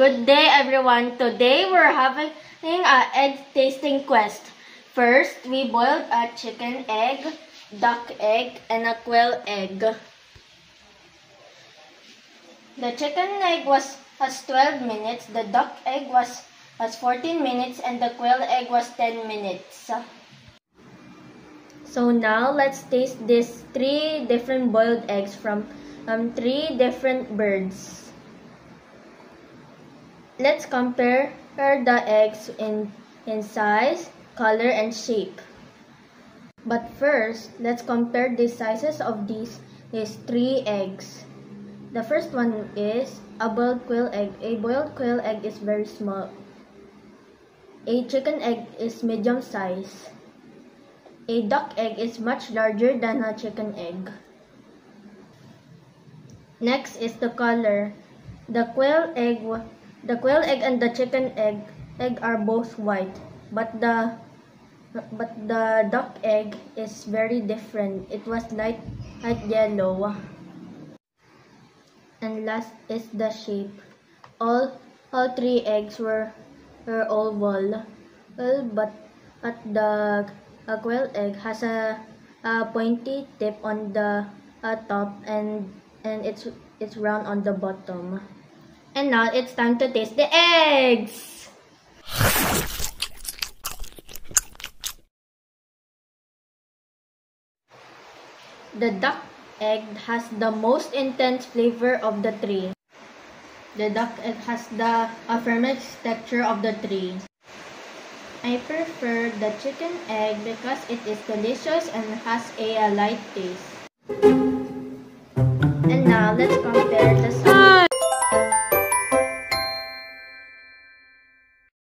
Good day, everyone. Today we're having a egg tasting quest. First, we boiled a chicken egg, duck egg, and a quail egg. The chicken egg was 12 minutes, the duck egg was 14 minutes, and the quail egg was 10 minutes. So now let's taste these 3 different boiled eggs from 3 different birds. Let's compare the eggs in size, color, and shape. But first, let's compare the sizes of these 3 eggs. The first one is a boiled quail egg. A boiled quail egg is very small. A chicken egg is medium size. A duck egg is much larger than a chicken egg. Next is the color. The quail egg and the chicken egg are both white, but the duck egg is very different. It was light yellow. And last is the shape. All 3 eggs were oval, but the quail egg has a pointy tip on the top and it's round on the bottom. And now it's time to taste the eggs! The duck egg has the most intense flavor of the 3. The duck egg has the firmest texture of the 3. I prefer the chicken egg because it is delicious and has a light taste.